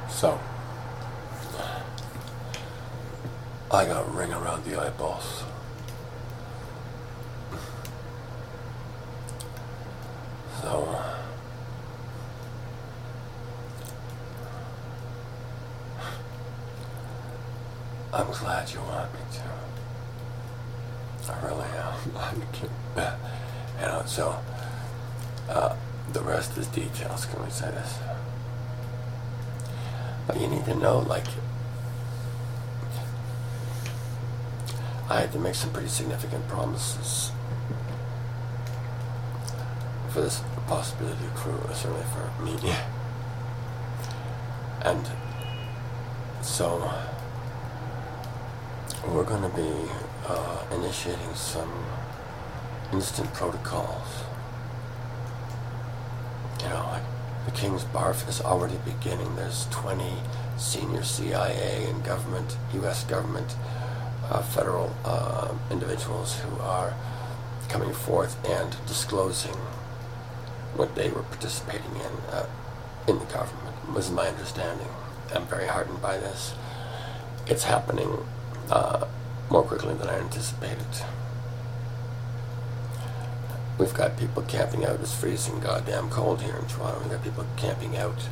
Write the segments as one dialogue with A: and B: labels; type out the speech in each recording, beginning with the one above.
A: So, I got a ring around the eyeballs. So, I'm glad you want me to. I really am. You know, so, the rest is details, can we say this? But you need to know, like, I had to make some pretty significant promises for this possibility to accrue, certainly for me. And so we're going to be initiating some instant protocols. You know, like the King's Barf is already beginning. There's 20 senior CIA and government, U.S. government, federal individuals who are coming forth and disclosing what they were participating in the government, was my understanding. I'm very heartened by this. It's happening more quickly than I anticipated. We've got people camping out. It's freezing goddamn cold here in Toronto. We've got people camping out.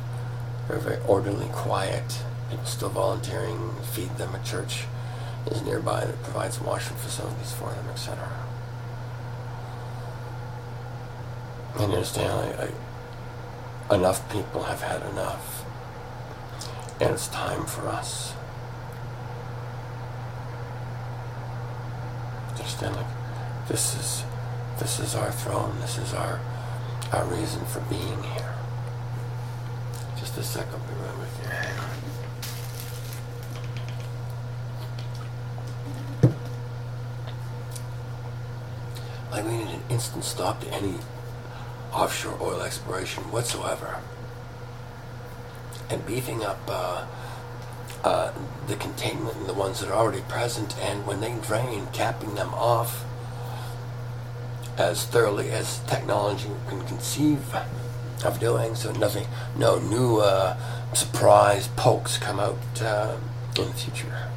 A: Very, very orderly, quiet. People still volunteering. Feed them. A church is nearby that provides washroom facilities for them, etc. And you understand, enough people have had enough. And it's time for us. Understand, like, this is our throne. This is our reason for being here. Just a second, I'll be right with you. Hang on. Like, we need an instant stop to any offshore oil exploration whatsoever. And beefing up the containment and the ones that are already present, and when they drain, capping them off as thoroughly as technology can conceive of doing, so no new surprise pokes come out in the future.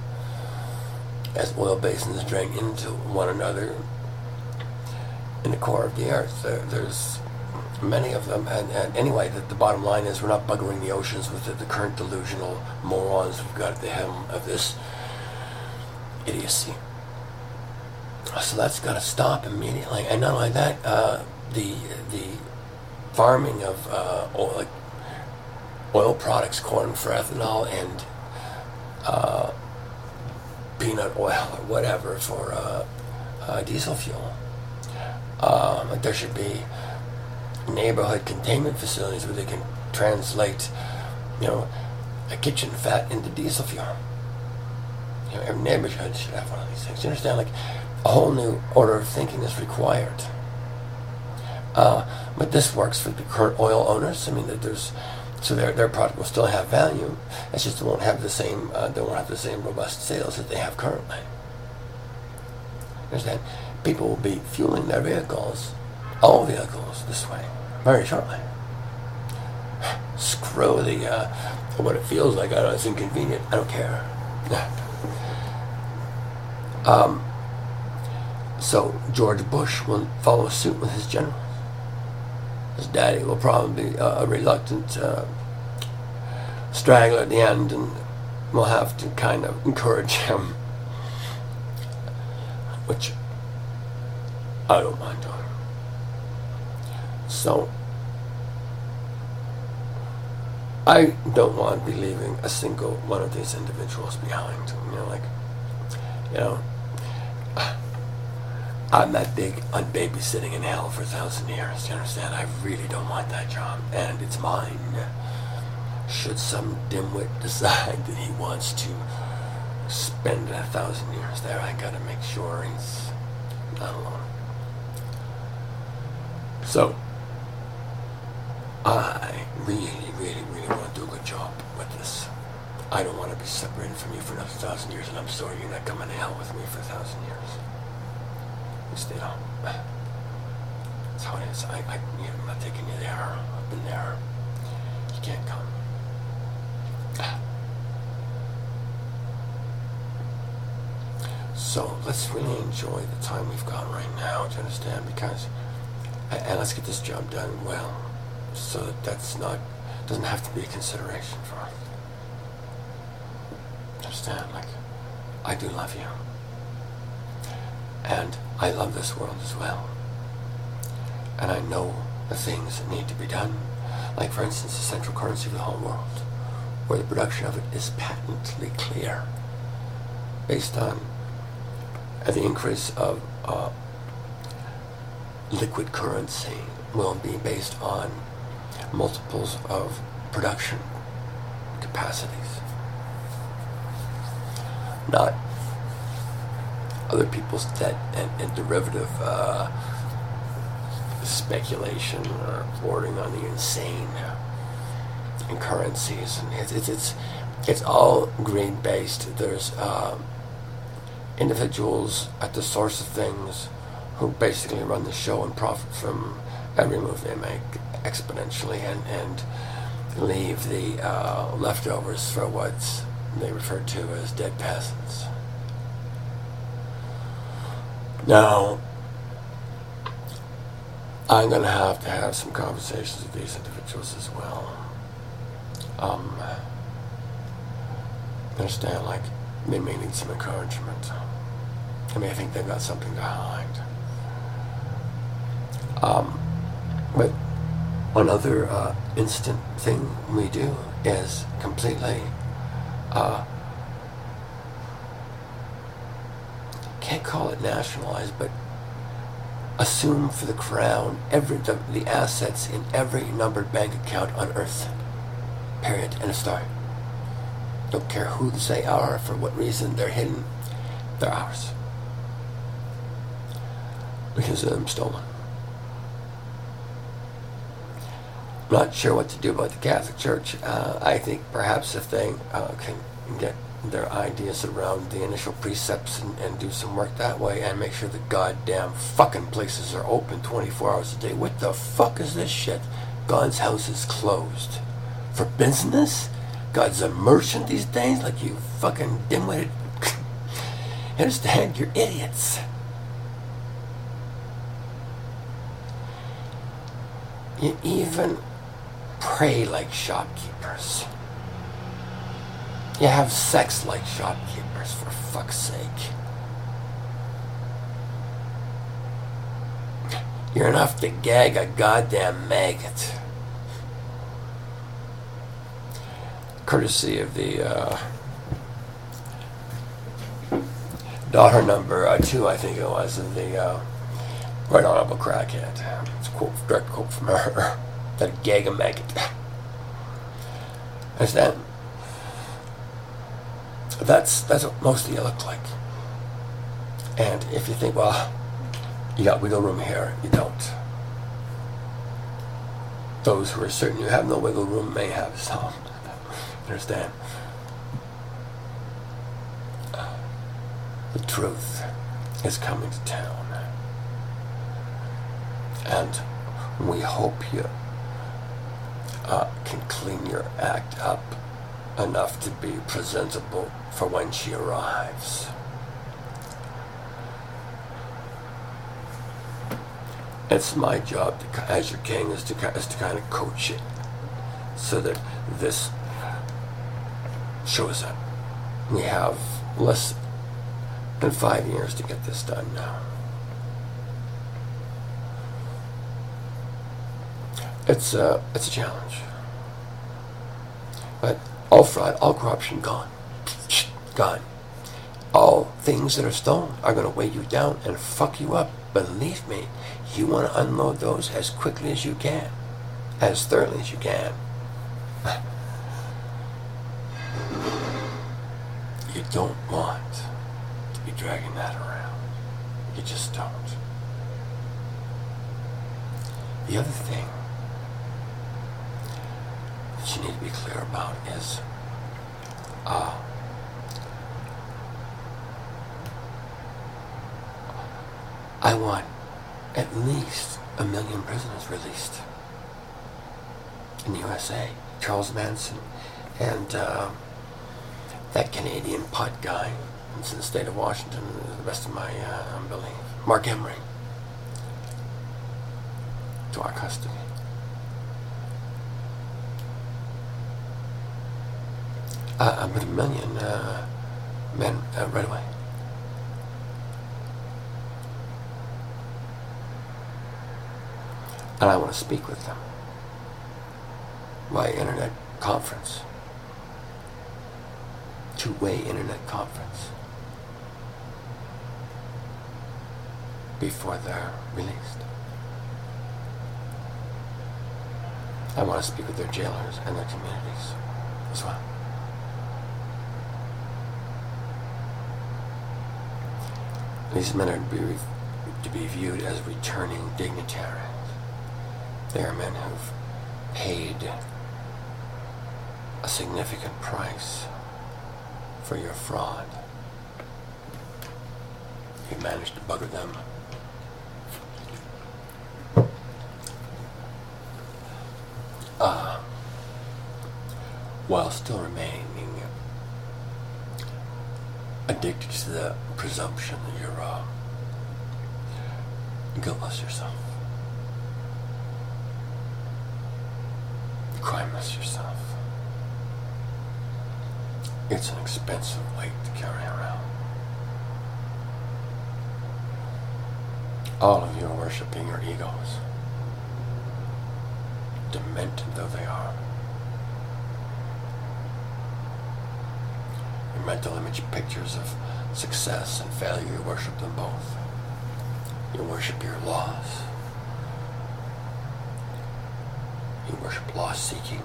A: As oil basins drain into one another in the core of the earth, there's many of them, and anyway, the bottom line is we're not buggering the oceans with the current delusional morons we've got at the helm of this idiocy. So that's got to stop immediately. And not only that, the farming of oil products, corn for ethanol, and peanut oil or whatever for diesel fuel. There should be neighborhood containment facilities where they can translate, a kitchen fat into diesel fuel. Every neighborhood should have one of these things. You understand? Like, a whole new order of thinking is required. But this works for the current oil owners. I mean, so their product will still have value. It's just they won't have the same robust sales that they have currently. Understand? People will be fueling their vehicles, all vehicles, this way very shortly. Screw what it feels like. I don't know, it's inconvenient. I don't care. So George Bush will follow suit with his generals. His daddy will probably be a reluctant straggler at the end, and we'll have to kind of encourage him, which I don't mind doing. So I don't want to be leaving a single one of these individuals behind. I'm that big on babysitting in hell for 1,000 years. You understand? I really don't want that job, and it's mine. Should some dimwit decide that he wants to spend 1,000 years there, I gotta make sure he's not alone. So I really, really, really want to do a good job with this. I don't want to be separated from you for another 1,000 years, and I'm sorry you're not coming to hell with me for 1,000 years. That's how it is. I'm not taking you there. I've been there. You can't come. So let's really enjoy the time we've got right now, do you understand? Because, and let's get this job done well, so that doesn't have to be a consideration for us. Understand? Like, I do love you. And I love this world as well. And I know the things that need to be done. Like, for instance, the central currency of the whole world, where the production of it is patently clear, based on the increase of liquid currency will be based on multiples of production capacities, not other people's debt and derivative speculation or bordering on the insane in currencies. And it's all greed based. There's individuals at the source of things who basically run the show and profit from every move they make exponentially, and leave the leftovers for what they refer to as dead peasants. Now, I'm going to have some conversations with these individuals as well. Understand, like, they may need some encouragement. I mean, I think they've got something to hide. But another instant thing we do is completely can't call it nationalized, but assume for the crown the assets in every numbered bank account on earth. Period. End of story. Don't care who they are, for what reason they're hidden. They're ours. Because of them stolen. I'm not sure what to do about the Catholic Church. I think perhaps if they can get their ideas around the initial precepts and do some work that way, and make sure the goddamn fucking places are open 24 hours a day. What the fuck is this shit? God's house is closed. For business? God's a merchant these days? Like, you fucking dimwitted. Understand? You're idiots. You even pray like shopkeepers. You have sex like shopkeepers, for fuck's sake. You're enough to gag a goddamn maggot. Courtesy of the daughter number 2, I think it was, of the Right Honorable Crackhead. It's a direct quote from her. That gag a maggot. Understand? That's what most of you look like. And if you think, well, you got wiggle room here, you don't. Those who are certain you have no wiggle room may have some. Understand? The truth is coming to town. And we hope you can clean your act up enough to be presentable for when she arrives. It's my job as your king is to kind of coach it so that this shows up. We have less than 5 years to get this done now. It's a challenge. But all fraud, all corruption, gone. Gone. All things that are stolen are going to weigh you down and fuck you up. Believe me, you want to unload those as quickly as you can. As thoroughly as you can. You don't want to be dragging that around. You just don't. The other thing that you need to be clear about is I want at least 1 million prisoners released in the USA. Charles Manson and that Canadian pot guy, It's in the state of Washington, the best of my belief. Mark Emery, to our custody. I'm with a million men right away. And I want to speak with them by internet conference. Two-way internet conference. Before they're released. I want to speak with their jailers and their communities as well. These men are to be viewed as returning dignitaries. They are men who've paid a significant price for your fraud. You managed to bugger them. While still remaining addicted to the presumption that you're guiltless yourself. Crimeless yourself. It's an expensive weight to carry around. All of you are worshipping your egos, demented though they are. Your mental image pictures of success and failure, you worship them both. You worship your loss. You worship loss-seeking,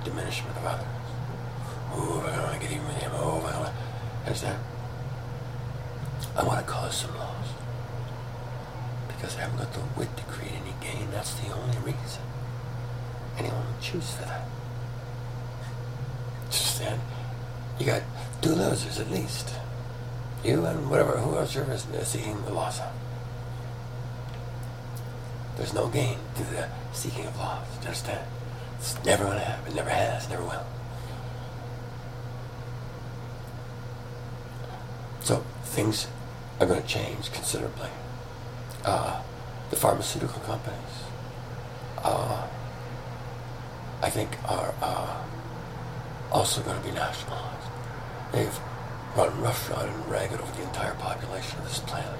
A: diminishment of others. Oh, I don't want to get even with him. Oh, I don't want to... Understand? I want to cause some loss. Because I haven't got the wit to create any gain. That's the only reason. Anyone would choose for that. Understand? You got two losers at least. You and whatever, who else you're seeking the loss of. There's no gain to the seeking of loss. Do you understand? It's never going to happen. Never has. Never will. So things are going to change considerably. The pharmaceutical companies, I think, are also going to be nationalized. They've run roughshod and ragged over the entire population of this planet.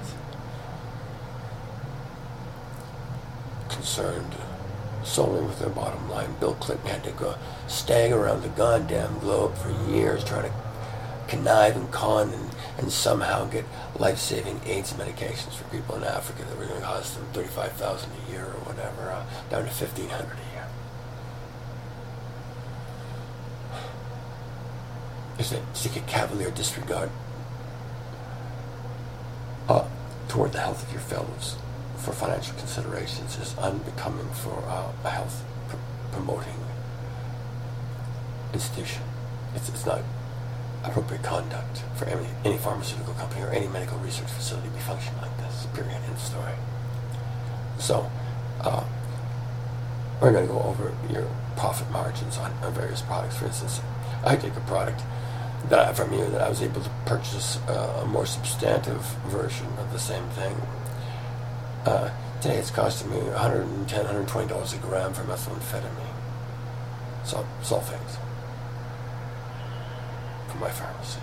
A: Concerned solely with their bottom line. Bill Clinton had to go stagger around the goddamn globe for years trying to connive and con and somehow get life-saving AIDS medications for people in Africa that were going to cost them $35,000 a year or whatever, down to $1,500 a year. Is that to take a cavalier disregard toward the health of your fellows for financial considerations is unbecoming for a health promoting institution. It's not appropriate conduct for any pharmaceutical company or any medical research facility to be functioning like this. Period. End of story. So, we're going to go over your profit margins on various products. For instance, I take a product from you that I was able to purchase a more substantive version of the same thing. Today it's costing me $110, $120 a gram for methamphetamine. Sulfates. From my pharmacy.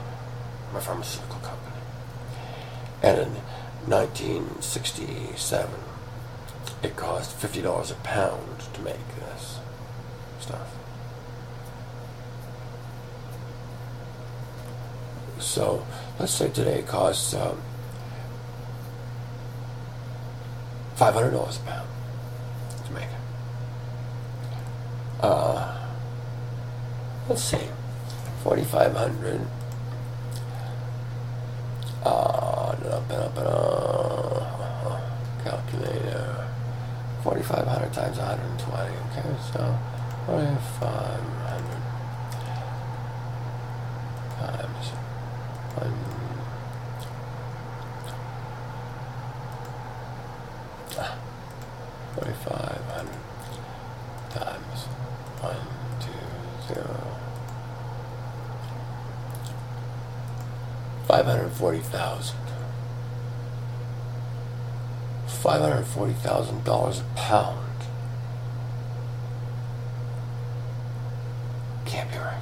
A: My pharmaceutical company. And in 1967, it cost $50 a pound to make this stuff. So, let's say today it costs $500 a pound to make it. Let's see, 4,500. Calculator. 4,500 times 120. Okay, so 4,500 times 1. 4,500 times 120. $540,000. $540,000 a pound. Can't be right.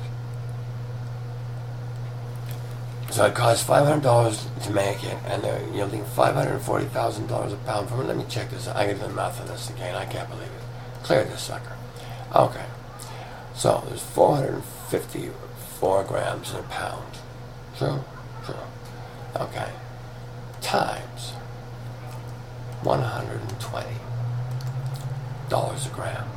A: So it costs $500 to make it, and they're yielding $540,000 a pound from it. Let me check this. I get the math on this again. I can't believe it. Clear this sucker. Okay. So there's 454 grams in a pound. True? True. Okay. Times $120 a gram.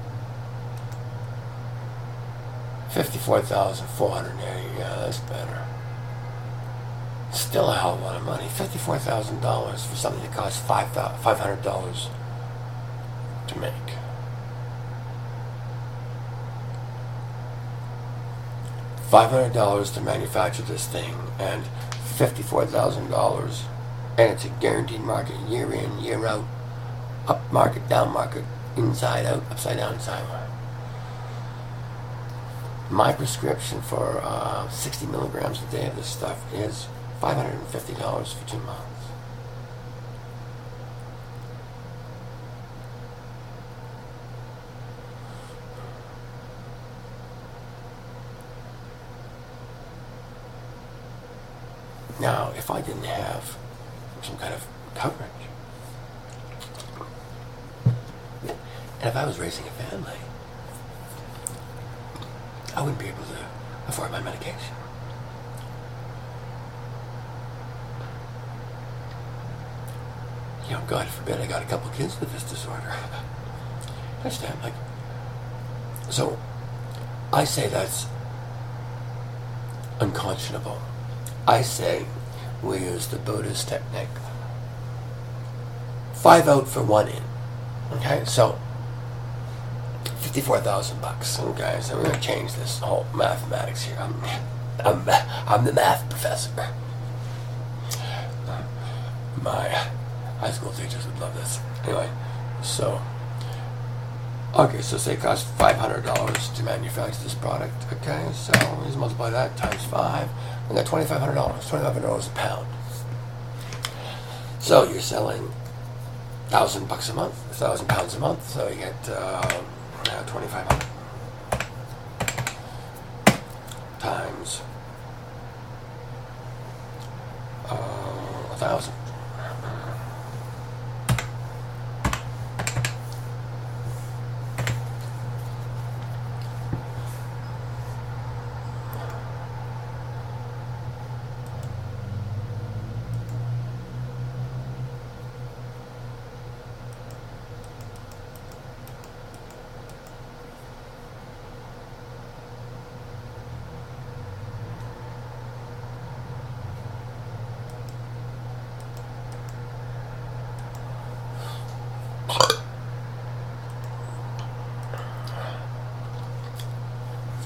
A: 54,480. Yeah, that's better. Still a hell of a lot of money. $54,000 for something that costs $500 to make. $500 to manufacture this thing, and $54,000, and it's a guaranteed market, year in, year out, up market, down market, inside out, upside down, sideways. My prescription for 60 milligrams a day of this stuff is $550 for 2 months. Now, if I didn't have some kind of coverage, and if I was raising a family, I wouldn't be able to afford my medication. You know, God forbid I got a couple kids with this disorder. Understand? Like, so I say that's unconscionable. I say we use the Buddhist technique. 5 out for 1 in. Okay, so $54,000. Okay, so we're gonna change this whole mathematics here. I'm the math professor. My high school teachers would love this. Anyway, so okay, so say it costs $500 to manufacture this product. Okay, so let's multiply that times 5. We got $2,500. $2,500 a pound. So you're selling $1,000 a month, 1,000 pounds a month. So you get 2,500 times 1,000.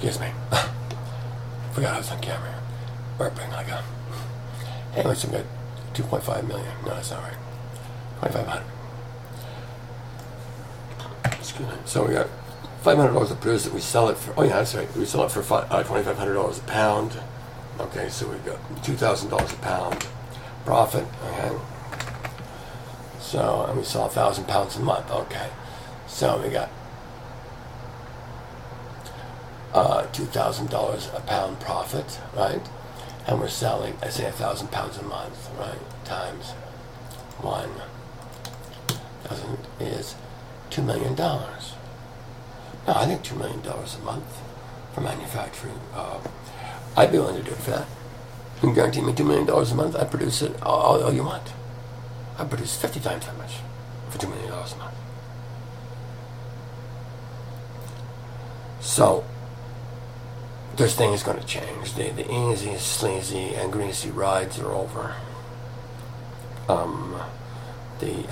A: Excuse me. Forgot I was on camera. Burping like a... Anyway, so we got 2.5 million. No, that's not right. 2,500. Excuse me. So we got $500 to produce it. We sell it for... Oh, yeah, that's right. We sell it for $2,500 a pound. Okay, so we got $2,000 a pound profit. Okay. So, and we sell 1,000 pounds a month. Okay. So we got $2,000 a pound profit, right? And we're selling, I say 1,000 pounds a month, right? Times 1,000 is $2 million. No, I think $2 million a month for manufacturing. I'd be willing to do it for that. You can guarantee me $2 million a month, I'd produce it all you want. I'd produce 50 times that much for $2 million a month. So, this thing is going to change. The easy, sleazy, and greasy rides are over. The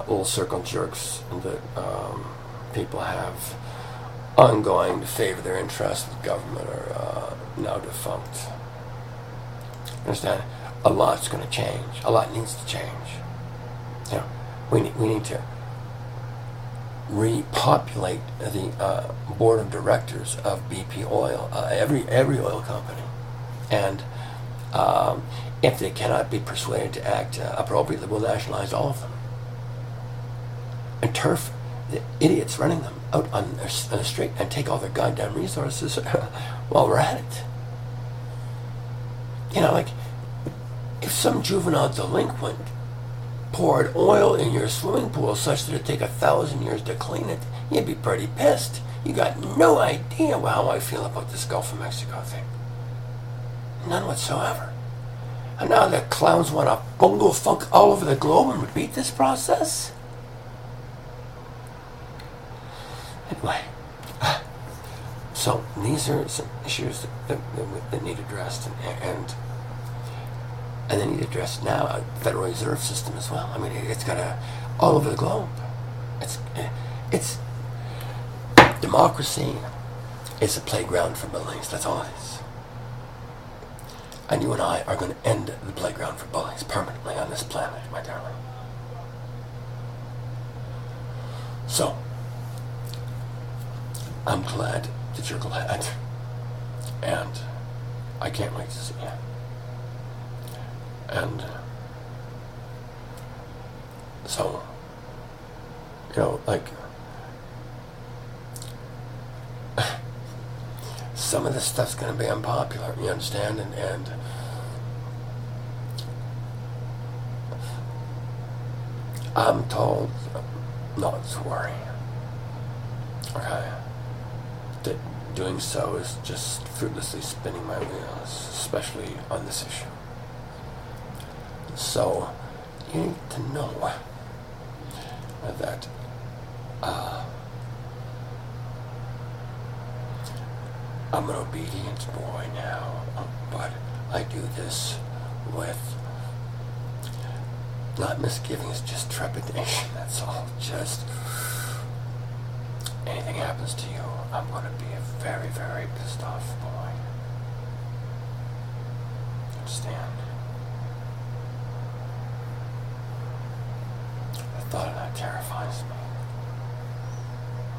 A: little circle jerks that people have ongoing to favor their interests with government are now defunct. Understand? A lot's going to change. A lot needs to change. You know, we need to repopulate the board of directors of BP Oil, every oil company, and If they cannot be persuaded to act appropriately, we'll nationalize all of them. And turf the idiots running them out on the street and take all their goddamn resources while we're at it. You know, like, if some juvenile delinquent poured oil in your swimming pool such that it'd take 1,000 years to clean it, you'd be pretty pissed. You got no idea how I feel about this Gulf of Mexico thing. None whatsoever. And now the clowns want to bungle funk all over the globe and repeat this process? Anyway, so these are some issues that need addressed, and they need addressed now. A Federal Reserve System as well. I mean, it's got all over the globe. It's democracy is a playground for bullies. That's all it is. And you and I are going to end the playground for bullies permanently on this planet, my darling. So, I'm glad that you're glad. And I can't wait to see you. And so, you know, like, some of this stuff's going to be unpopular, you understand? And I'm told not to worry. Okay? That doing so is just fruitlessly spinning my wheels, especially on this issue. So, you need to know that I'm an obedient boy now, but I do this with not misgivings, just trepidation, that's all. Just, anything happens to you, I'm going to be a very, very pissed off boy. Understand? The thought of that terrifies me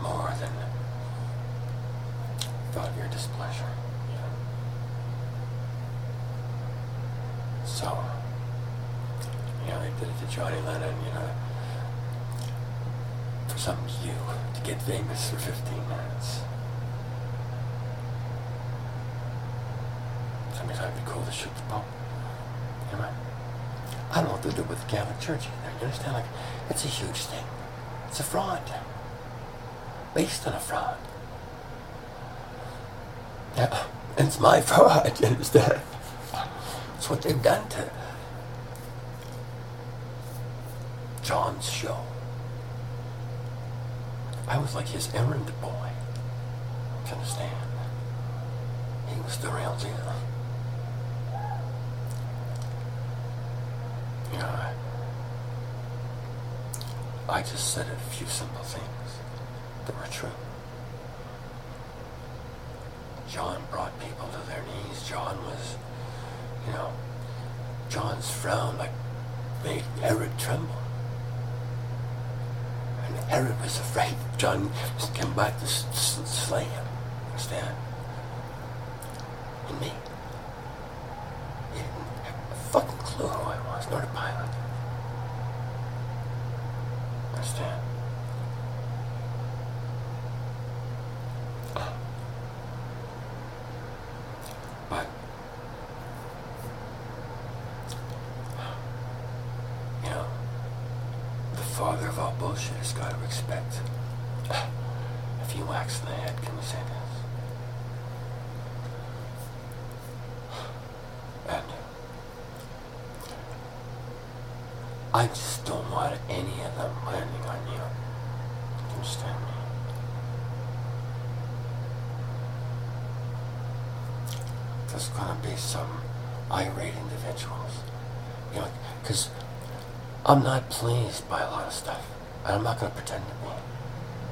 A: more than the thought of your displeasure. You know? So, you know, they did it to Johnny Lennon, you know, for some you to get famous for 15 minutes. Sometimes it'd be cool to shoot the Pope. You know? I don't know what to do with the Catholic Church either. You understand? Like, it's a huge thing. It's a fraud. Based on a fraud. Yeah, it's my fraud, you understand? It's what they've done to John's show. I was like his errand boy. You understand? He was the real deal. You know, I just said a few simple things that were true. John brought people to their knees. John was, you know, John's frown like made Herod tremble. And Herod was afraid John was coming back to slay him. Understand? And me. He didn't have a fucking clue who I was, nor the pilot. Understand? But, you know, the father of all bullshit has got to expect a few whacks in the head, can we say this? And I just don't want any of them landing on you. You understand me? There's gonna be some irate individuals. You know, because I'm not pleased by a lot of stuff. And I'm not gonna pretend to be.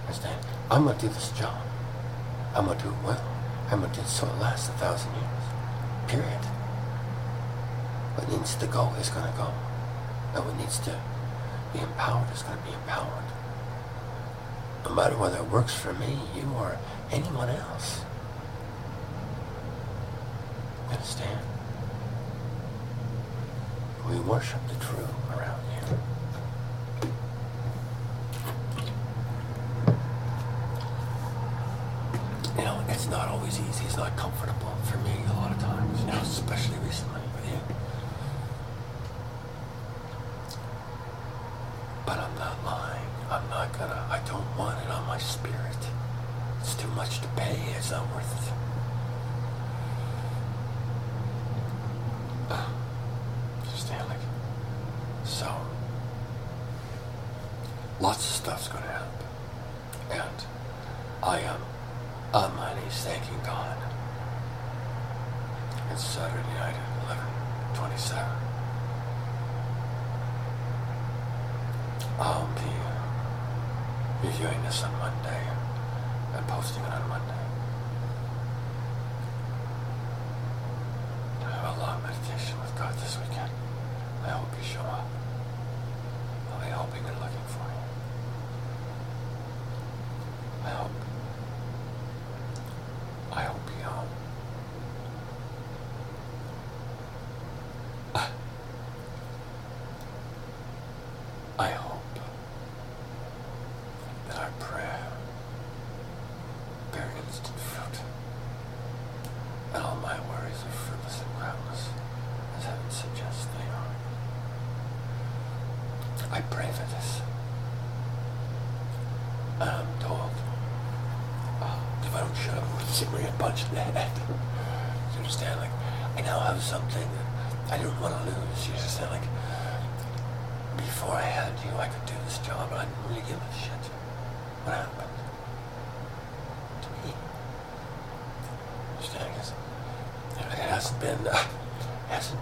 A: Understand? I'm gonna do this job. I'm gonna do it well. I'm gonna do it so it lasts 1,000 years. Period. What needs to go is gonna go. And what needs to be empowered is gonna be empowered. No matter whether it works for me, you, or anyone else. Understand? We worship the true around here. You know, it's not always easy. It's not comfortable for me a lot of times, you know, especially recently with you. But I'm not lying. I don't want it on my spirit. It's too much to pay. It's not worth it. Understand? Like, so, lots of stuff's going to happen. And I am on my knees thanking God. It's Saturday night at 11:27. I'll be reviewing this on Monday and posting it on Monday. I have a long meditation with God this weekend. I hope you show up. I'll be hoping and looking for you. I hope you I hope that our prayer bear instant fruit, and all my worries are fruitless and groundless, as heaven suggests they are. I pray for this. And I'm told, if I don't shut up, I'm going to sit me a punch in the head. You understand? Like, I now have something that I didn't want to lose. You understand? Like, before I had you, I could do this job, but I didn't really give a shit what happened to me. Understand? It hasn't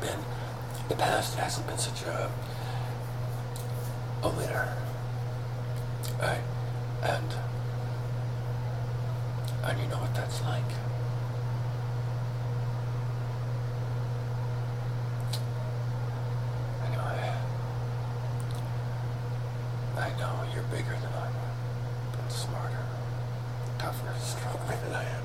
A: been, the past hasn't been such a winner, right? And you know what that's like. I know you're bigger than I am, but smarter, tougher, stronger than I am.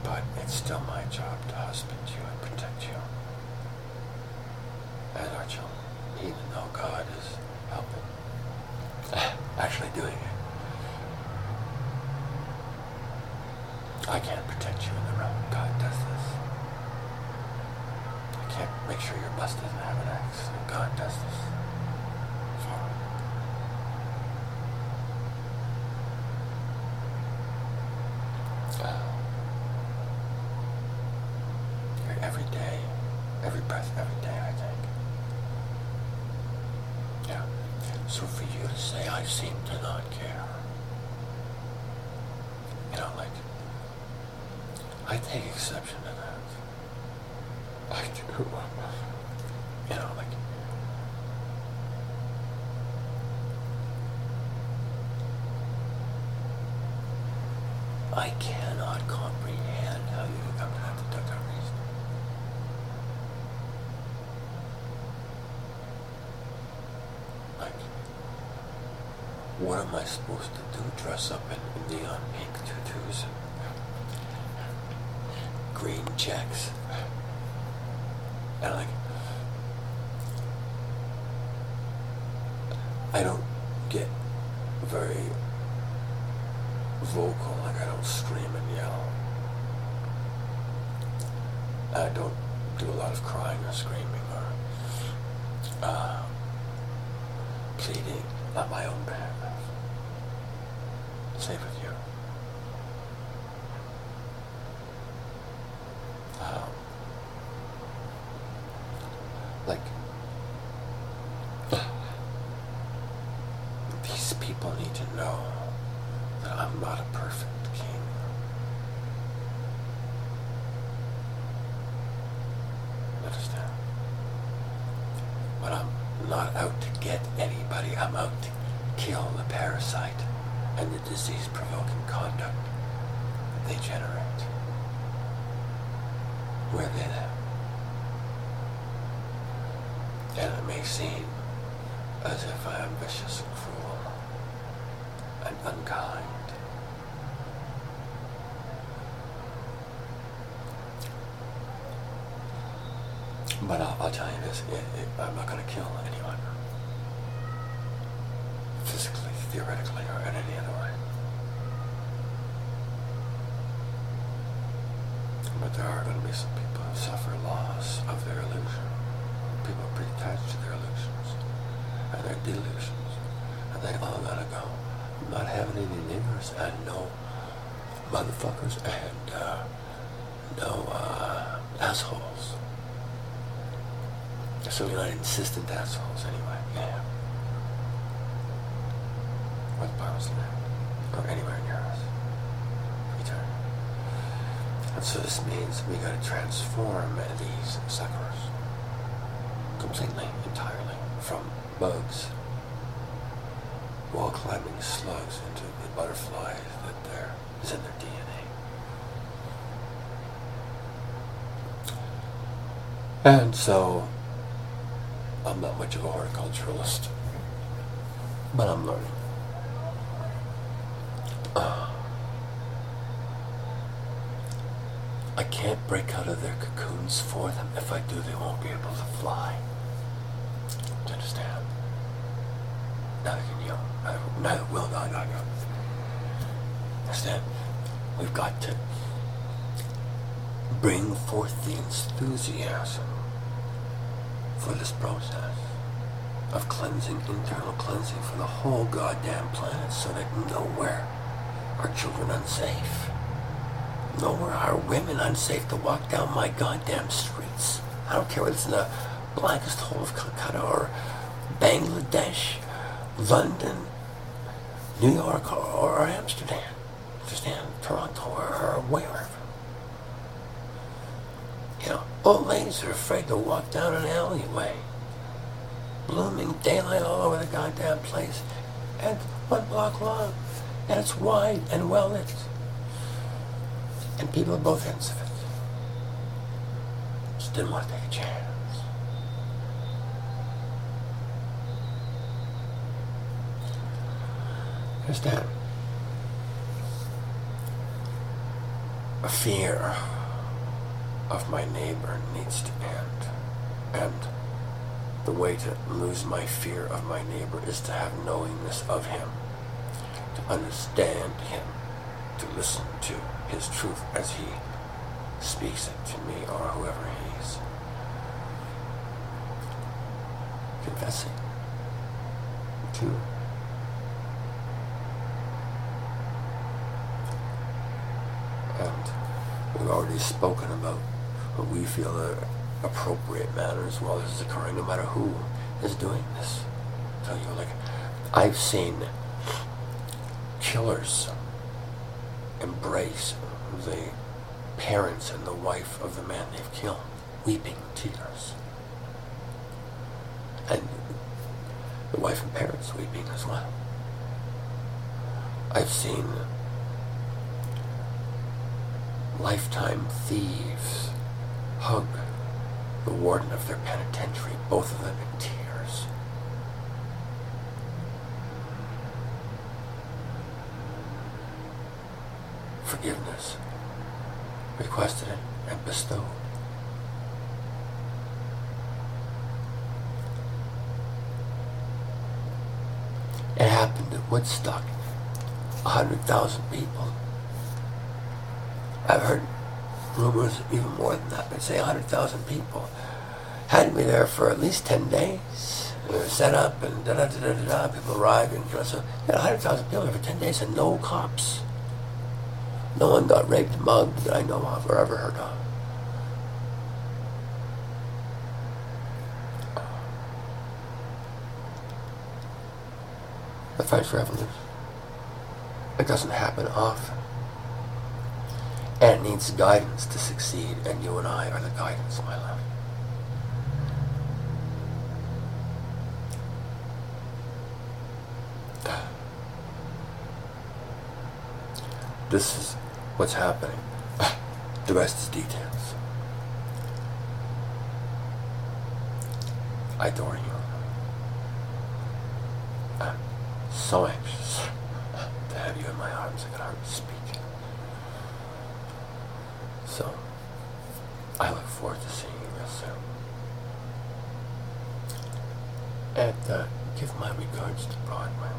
A: But it's still my job to husband you and protect you and our children, even though God is helping, actually doing it. I can't protect you in the realm. God does this. I can't make sure your bus doesn't have an accident. God does this for me. Every day, every breath, every day, I think. Yeah. So for you to say I seem to not care, you know, like, I take exception to that. I do. You know, like, I cannot comprehend how you can come to that deductive reason. Like, what am I supposed to do? Dress up in neon pink tutus and green checks? And like, I don't get very vocal, like I don't scream and yell. I don't do a lot of crying or screaming or pleading on my own behalf. Same with you. Like, these people need to know that I'm not a perfect king. Understand? But I'm not out to get anybody. I'm out to kill the parasite and the disease-provoking conduct that they generate where they live. And it may seem as if I am vicious and cruel and unkind. But I'll tell you this, I'm not going to kill anyone. Physically, theoretically, or in any other way. But there are going to be some people who suffer loss of their illusion. People are pretty attached to their illusions and their delusions. And they all gotta go. I'm not having any niggers and no motherfuckers and no assholes. Certainly not insistent assholes anyway. Yeah. What Bible's land? Or anywhere near us. Return. And so this means we gotta transform these suckers completely, entirely, from bugs, wall climbing slugs, into the butterflies that is in their DNA. And so, I'm not much of a horticulturalist, but I'm learning. I can't break out of their cocoons for them. If I do, they won't be able to fly. Do you understand? Neither can you. Neither will not. Understand? We've got to bring forth the enthusiasm for this process of cleansing, internal cleansing for the whole goddamn planet, so that nowhere are children unsafe. Nowhere are women unsafe to walk down my goddamn streets. I don't care whether it's in the blackest hole of Calcutta or Bangladesh, London, New York, or Amsterdam. Understand? Toronto, or wherever. You know, old ladies are afraid to walk down an alleyway. Blooming daylight all over the goddamn place. And 1 block long. And it's wide and well lit. And people at both ends of it just didn't want to take a chance. Understand? A fear of my neighbor needs to end. And the way to lose my fear of my neighbor is to have knowingness of him, to understand him, to listen to his truth as he speaks it to me or whoever he's confessing to. And we've already spoken about what we feel are appropriate manners while this is occurring, no matter who is doing this. So you're like, I've seen killers embrace the parents and the wife of the man they've killed, weeping tears. And the wife and parents weeping as well. I've seen lifetime thieves hug the warden of their penitentiary, both of them in tears. Forgiveness requested and bestowed. It happened at Woodstock. 100,000 people. I've heard rumors even more than that, but say 100,000 people had to be there for at least 10 days. They were set up and people arrived and so you had 100,000 people there for 10 days and no cops. No one got raped, mugged that I know of or ever heard of. The French Revolution. It doesn't happen often. And it needs guidance to succeed, and you and I are the guidance, my love. This is what's happening. The rest is details. I adore you. I'm so anxious to have you in my arms. I can hardly speak. So, I look forward to seeing you real soon. And give my regards to Broadway.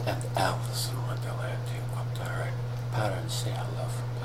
A: And Alice in Wonderland too. Up to her and pat her and say hello from